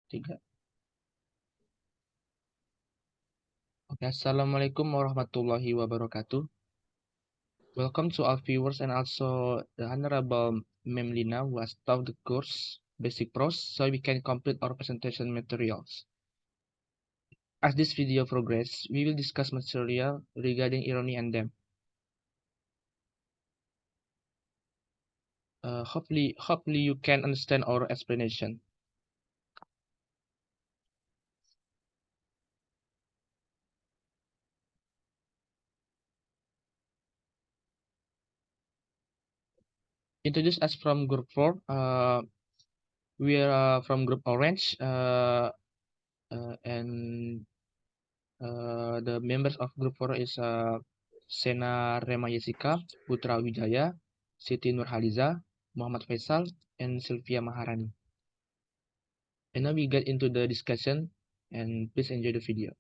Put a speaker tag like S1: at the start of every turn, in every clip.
S1: Tiga. Oke, Assalamualaikum warahmatullahi wabarakatuh. Welcome to our viewers and also the Honorable Mem Lina who has taught the course Basic Prose so we can complete our presentation materials. As this video progresses, we will discuss material regarding irony and them. Hopefully you can understand our explanation. Introduce us from group 4. We are from group Orange and the members of group 4 is Sena Rema Yesika, Putra Wijaya, Siti Nurhaliza, Muhammad Faisal, and Sylvia Maharani. And now we get into the discussion, and please enjoy the video.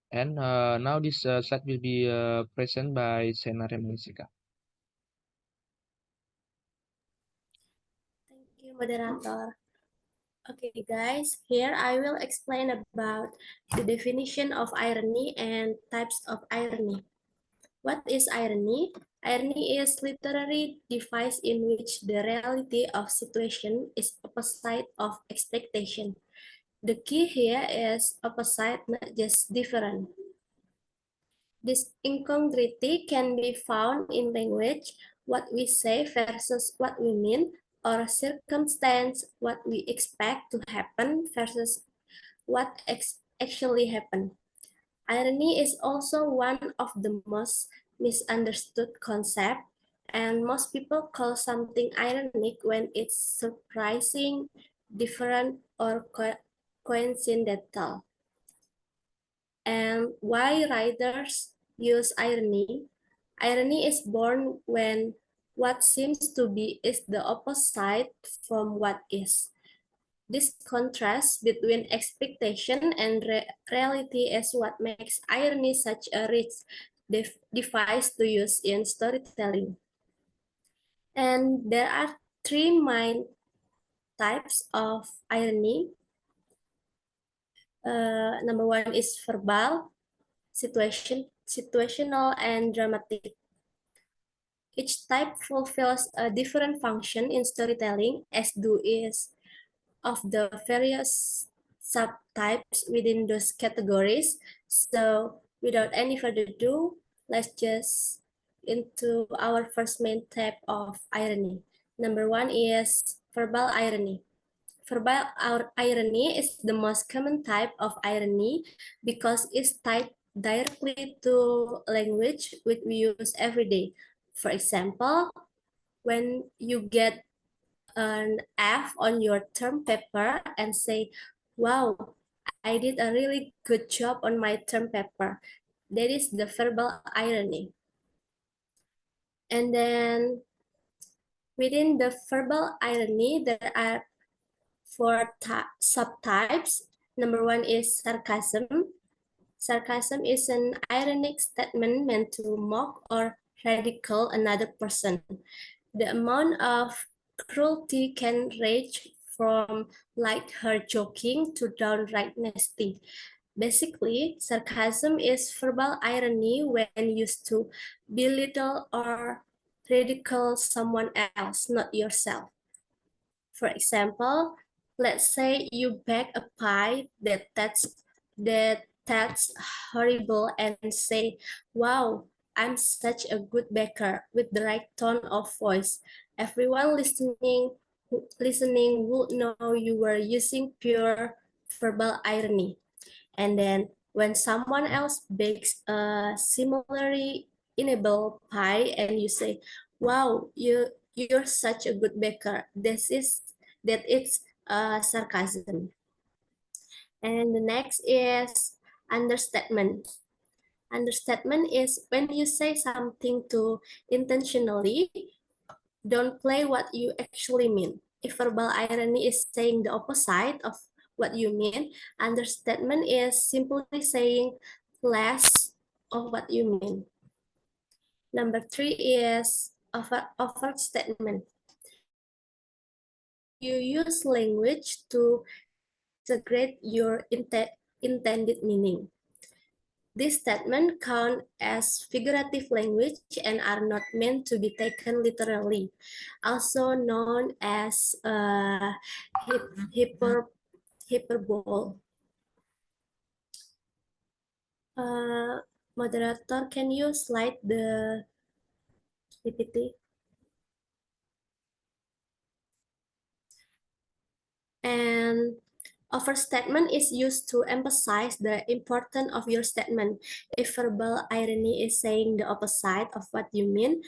S1: And now this slide will be present by Sena Rema Yesika.
S2: Thank you, moderator. Okay, guys, here I will explain about the definition of irony and types of irony. What is irony? Irony is literary device in which the reality of situation is opposite of expectation. The key here is opposite, not just different. This incongruity can be found in language, what we say versus what we mean, or circumstance, what we expect to happen versus what actually happened. Irony is also one of the most misunderstood concepts, and most people call something ironic when it's surprising, different, or coincidental. And why writers use irony? Irony is born when what seems to be is the opposite from what is. This contrast between expectation and reality is what makes irony such a rich device to use in storytelling. And there are three main types of irony. Number one is verbal, situational, and dramatic. Each type fulfills a different function in storytelling, as do is of the various subtypes within those categories. So without any further ado, let's just into our first main type of irony. Number one is verbal irony. Verbal irony is the most common type of irony because it's tied directly to language which we use every day. For example, when you get an F on your term paper and say, wow, I did a really good job on my term paper. That is the verbal irony. And then within the verbal irony, there are four subtypes. Number one is sarcasm. Sarcasm is an ironic statement meant to mock or ridicule another person. The amount of cruelty can range from light-hearted joking to downright nasty. Basically, sarcasm is verbal irony when used to belittle or ridicule someone else, not yourself. For example, let's say you bake a pie that's horrible and say, wow, I'm such a good baker with the right tone of voice. Everyone listening would know you were using pure verbal irony. And then when someone else bakes a similarly inedible pie and you say, wow, you're such a good baker, that it's sarcasm. And the next is understatement. Understatement is when you say something to intentionally downplay what you actually mean. If verbal irony is saying the opposite of what you mean, understatement is simply saying less of what you mean. Number three is overstatement. you use language to exaggerate your intended meaning. These statements count as figurative language and are not meant to be taken literally, also known as hyperbole. Moderator, can you slide the PPT? And overstatement is used to emphasize the importance of your statement. If verbal irony is saying the opposite of what you mean,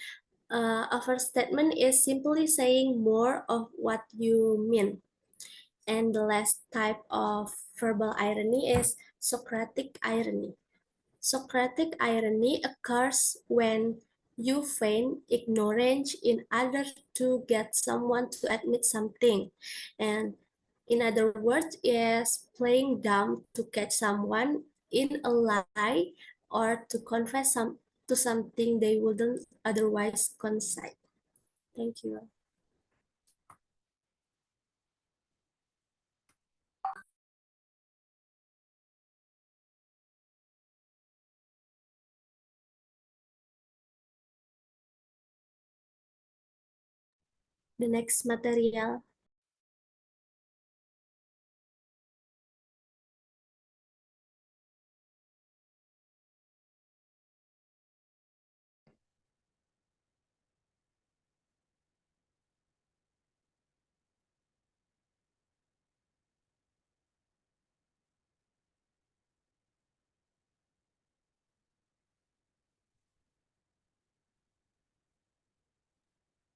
S2: overstatement is simply saying more of what you mean. And the last type of verbal irony is Socratic irony. Socratic irony occurs when you feign ignorance in order to get someone to admit something. And in other words, is playing dumb to catch someone in a lie or to confess to something they wouldn't otherwise confess. Thank you. The next material.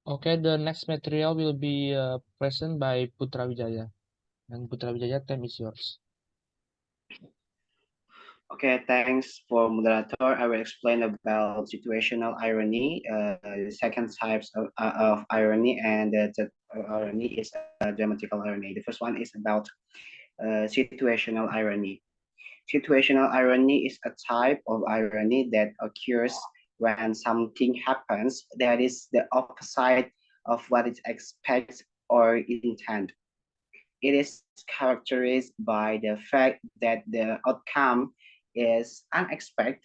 S1: Okay, the next material will be present by Putra Wijaya. And Putra Wijaya, time is yours.
S3: Okay, thanks for moderator. I will explain about situational irony, the second types of irony, and the third irony is dramatical irony. The first one is about situational irony. Situational irony is a type of irony that occurs when something happens that is the opposite of what it expects or intend. It is characterized by the fact that the outcome is unexpected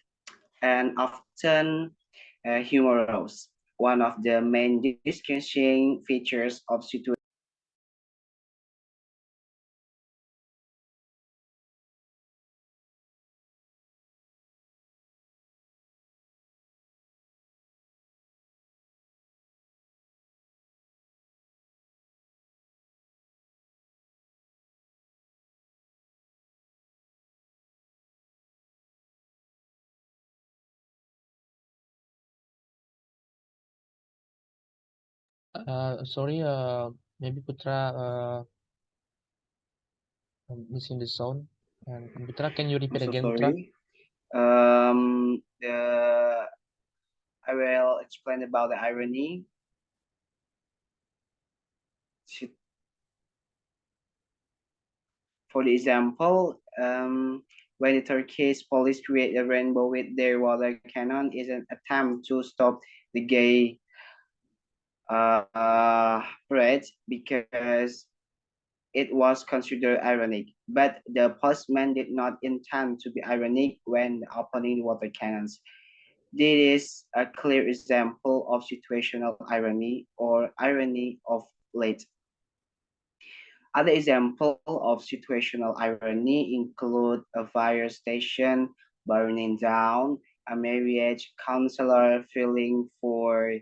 S3: and often humorous. One of the main distinguishing features of situation
S1: Sorry, maybe Putra missing the sound. And Putra, can you repeat
S3: I'm so
S1: again, Putra?
S3: sorry. I will explain about the irony. For the example, when the Turkish police create a rainbow with their water cannon is an attempt to stop the gay parade because it was considered ironic. But the policeman did not intend to be ironic when opening water cannons. This is a clear example of situational irony or irony of late. Other examples of situational irony include a fire station burning down, a marriage counselor filing for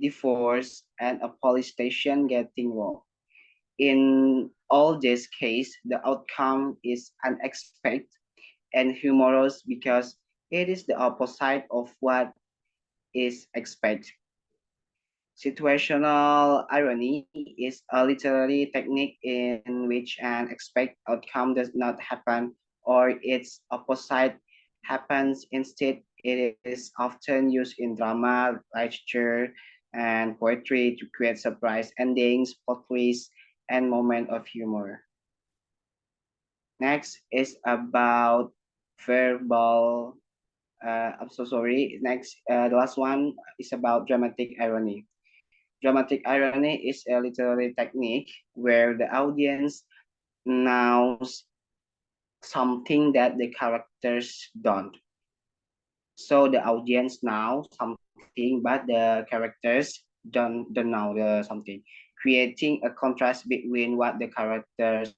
S3: divorce, and a police station getting robbed. In all these cases, the outcome is unexpected and humorous because it is the opposite of what is expected. Situational irony is a literary technique in which an expected outcome does not happen or its opposite happens instead. It is often used in drama, literature, and poetry to create surprise endings, plot twists, and moment of humor. Next is about verbal. I'm so sorry. Next, the last one is about dramatic irony. Dramatic irony is a literary technique where the audience knows something that the characters don't. So the audience know something, but the characters don't know something, creating a contrast between what the characters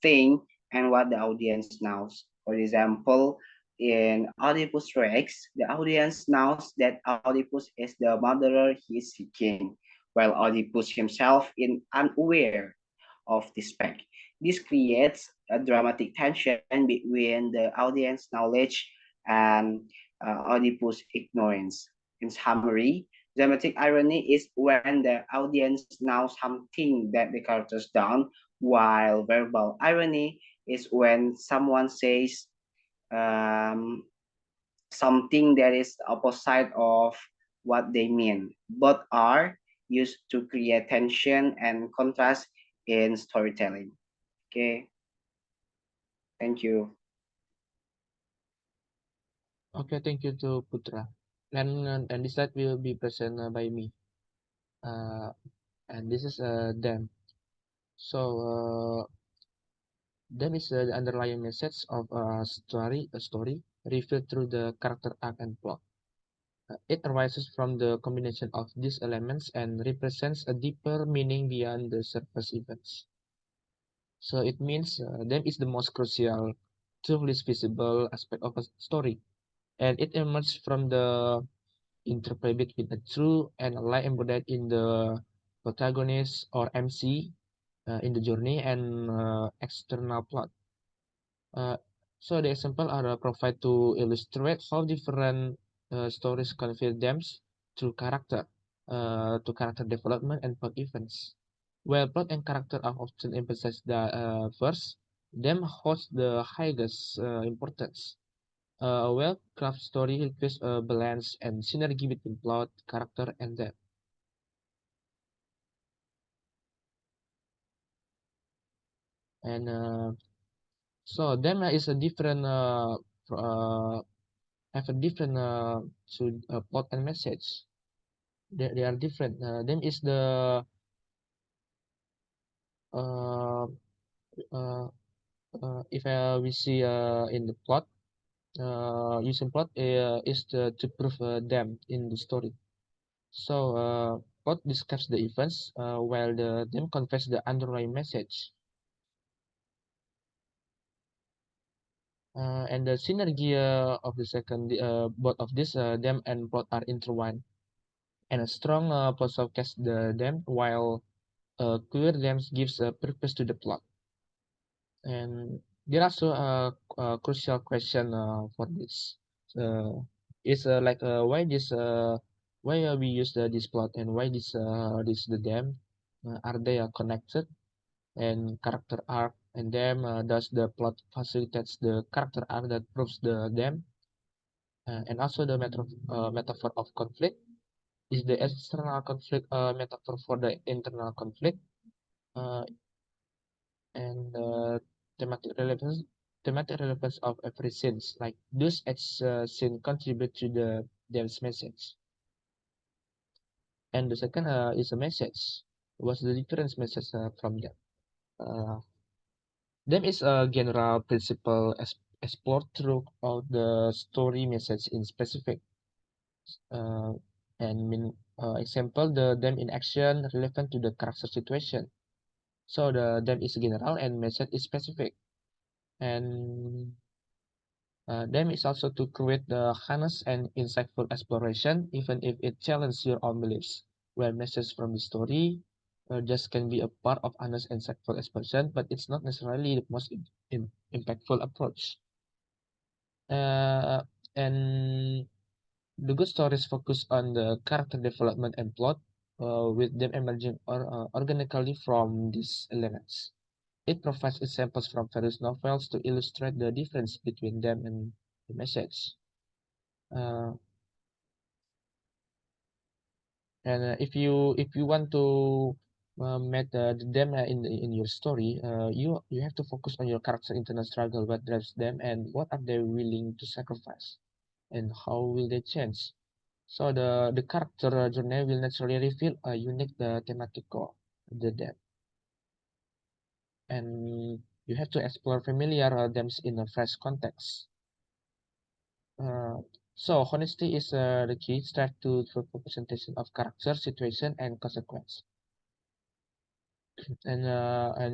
S3: think and what the audience knows. For example, in Oedipus Rex, the audience knows that Oedipus is the murderer he is seeking, while Oedipus himself is unaware of this fact. This creates a dramatic tension between the audience knowledge and Oedipus' ignorance. In summary, dramatic irony is when the audience knows something that the characters don't, while verbal irony is when someone says um, something that is opposite of what they mean. Both are used to create tension and contrast in storytelling. Okay, thank you.
S1: Okay, thank you to Putra. And this slide will be presented by me. And this is them. So them is the underlying message of a story revealed through the character arc and plot. It arises from the combination of these elements and represents a deeper meaning beyond the surface events. So it means them is the most crucial, truly visible aspect of a story, and it emerges from the interplay between a true and a lie embodied in the protagonist or MC in the journey and external plot. Uh, so the example are provide to illustrate how different stories convey themes through to character development and plot events. While plot and character are often emphasized the first, them holds the highest importance. A well-crafted story requires a balance and synergy between plot, character, and depth. And so them is a different have a different plot and message. They are different. Them is the uh, uh, if we see in the plot, using plot is to prove them in the story. So plot describes the events while the them conveys the underlying message. And the synergy of the second, both of these them and plot are intertwined, and a strong plot showcases them, while clear them gives a purpose to the plot. And there also a crucial question for this. Is like why we use this plot and why this the them are they connected, and character arc and them does the plot facilitates the character arc that proves the them, and also the metaphor of conflict is the external conflict metaphor for the internal conflict, uh, and thematic relevance of every scenes, like those scene contribute to the them's message. And the second is a message. What's the difference message from them? Uh, them is a general principle explored throughout the story message in specific. Uh, and mean example the them in action relevant to the character situation. So the them is general and message is specific. And them is also to create the honest and insightful exploration, even if it challenges your own beliefs. Where message from the story just can be a part of honest and insightful exploration, but it's not necessarily the most impactful approach. Uh, and the good stories focus on the character development and plot, with them emerging organically from these elements. It provides examples from various novels to illustrate the difference between them and the message. Uh, and if you want to make them in your story, you have to focus on your character internal struggle, what drives them, and what are they willing to sacrifice, and how will they change. So the character journey will naturally reveal a unique thematic core, the depth. And you have to explore familiar themes in a fresh context. So honesty is the key start to the representation of character, situation, and consequence. And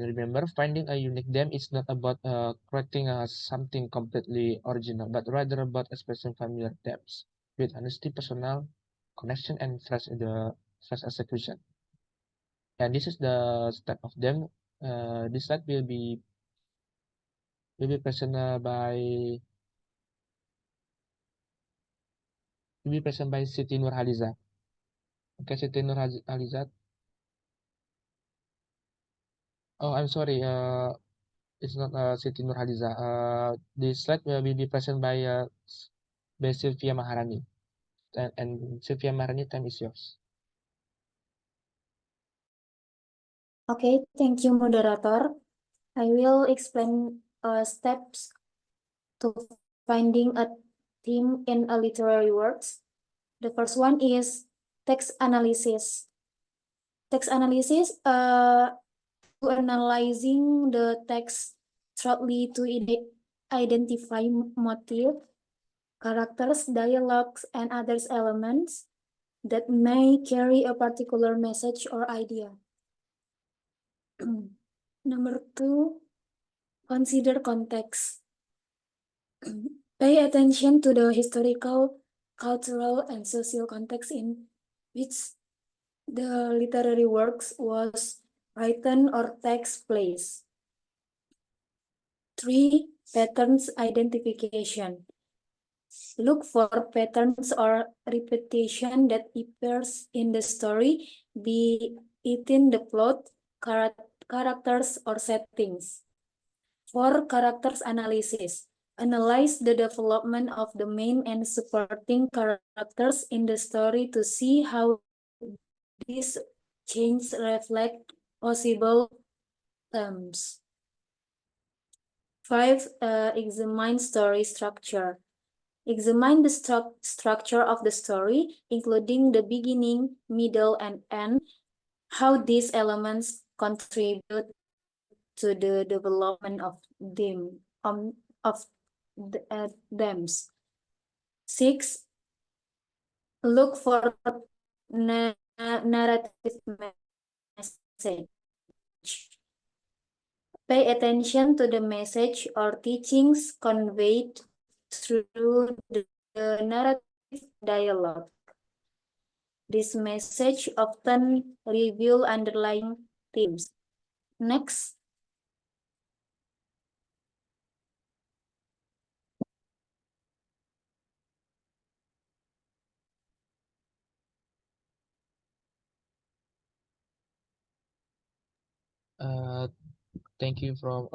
S1: remember, finding a unique theme is not about creating something completely original, but rather about expressing familiar themes with honesty, personal connection, and fresh execution. And this is the step of them. This slide will be presented by Siti Nurhaliza. Okay, Siti Nurhaliza. Oh, I'm sorry. It's not Siti Nurhaliza. This slide will be presented by Sylvia Maharani. And Sylvia Maharani, time is yours.
S4: Okay, thank you, moderator. I will explain steps to finding a theme in a literary works. The first one is text analysis. Text analysis, to analyzing the text thoroughly to identify motive, characters, dialogues, and other elements that may carry a particular message or idea. Number 2, consider context. Pay attention to the historical, cultural, and social context in which the literary works was written or takes place. 3, patterns identification. Look for patterns or repetition that appears in the story, be it in the plot, characters, or settings. 4, characters analysis. Analyze the development of the main and supporting characters in the story to see how these changes reflect possible themes. 5, examine story structure. Examine the structure of the story, including the beginning, middle, and end, how these elements contribute to the development of themes. 6, look for narrative message. Pay attention to the message or teachings conveyed through the narrative dialogue. This message often reveals underlying themes. Next.
S1: Thank you for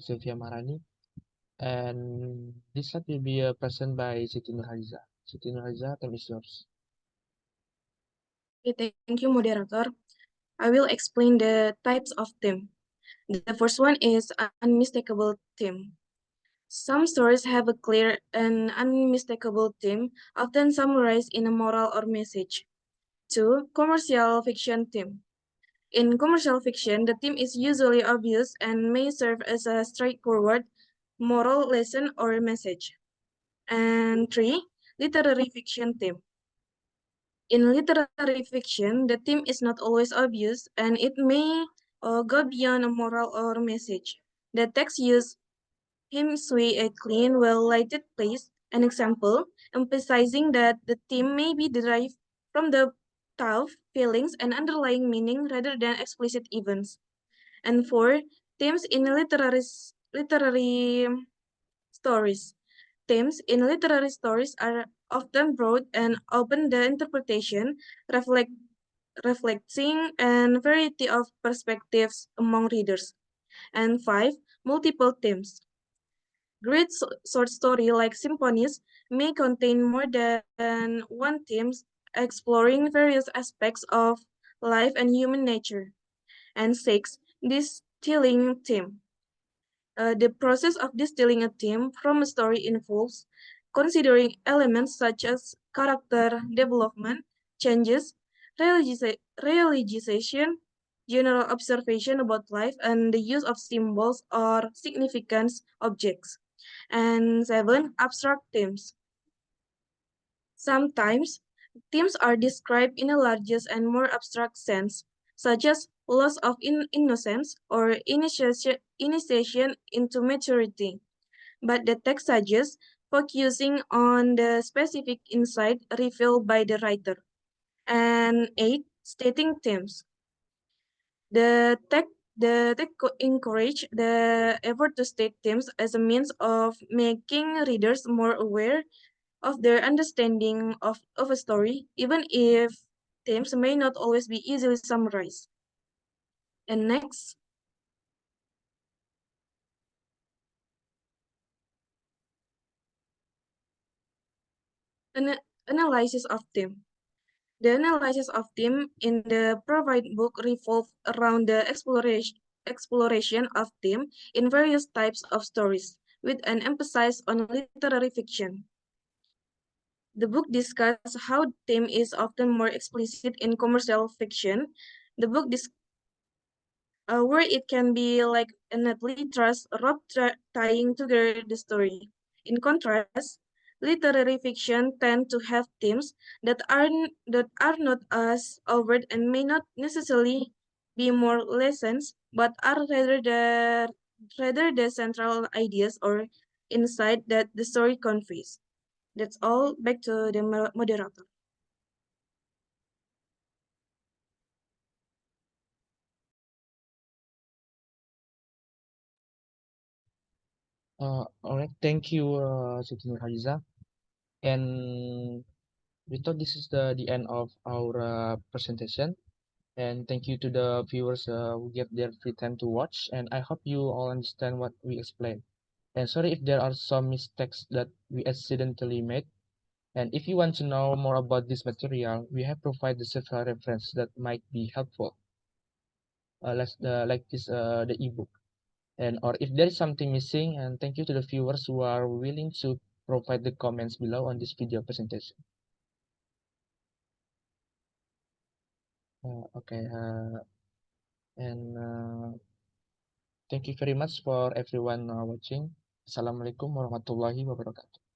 S1: Sylvia Maharani. And this slide will be presented by Siti Nurhaliza. Siti Nurhaliza, time is yours.
S5: Okay, thank you, moderator. I will explain the types of theme. The first one is unmistakable theme. Some stories have a clear and unmistakable theme, often summarized in a moral or message. 2, commercial fiction theme. In commercial fiction, the theme is usually obvious and may serve as a straightforward moral lesson or message. And 3, literary fiction theme. In literary fiction, the theme is not always obvious, and it may go beyond a moral or message. The text use hymns a clean, well-lighted place, an example, emphasizing that the theme may be derived from the thought, feelings, and underlying meaning rather than explicit events. And 4, themes in literary stories. Themes in literary stories are often broad and open the interpretation, reflecting a variety of perspectives among readers. And 5, multiple themes. Great short story like symphonies may contain more than one theme, exploring various aspects of life and human nature. And 6, distilling theme. The process of distilling a theme from a story involves considering elements such as character development, changes, realization, general observation about life, and the use of symbols or significant objects. And 7, abstract themes. Sometimes, themes are described in a larger and more abstract sense, such as loss of innocence or initiation into maturity. But the text suggests focusing on the specific insight revealed by the writer. And 8, stating themes. The text encourage the effort to state themes as a means of making readers more aware of their understanding of a story, even if themes may not always be easily summarized. And next, analysis of theme. The analysis of theme in the provide book revolve around the exploration of theme in various types of stories, with an emphasis on literary fiction. The book discusses how theme is often more explicit in commercial fiction. The book where it can be like a neatly trust rope tying together the story. In contrast, literary fiction tend to have themes that are not as overt and may not necessarily be more lessons, but are rather the central ideas or insight that the story conveys. That's all. Back to the moderator.
S1: All right, thank you, Siti Nurhaliza. And we thought this is the end of our presentation. And thank you to the viewers who get their free time to watch. And I hope you all understand what we explained. And sorry if there are some mistakes that we accidentally made. And if you want to know more about this material, we have provided several references that might be helpful, like this the ebook. And or if there is something missing, and thank you to the viewers who are willing to provide the comments below on this video presentation. Okay, and thank you very much for everyone watching. Assalamualaikum warahmatullahi wabarakatuh.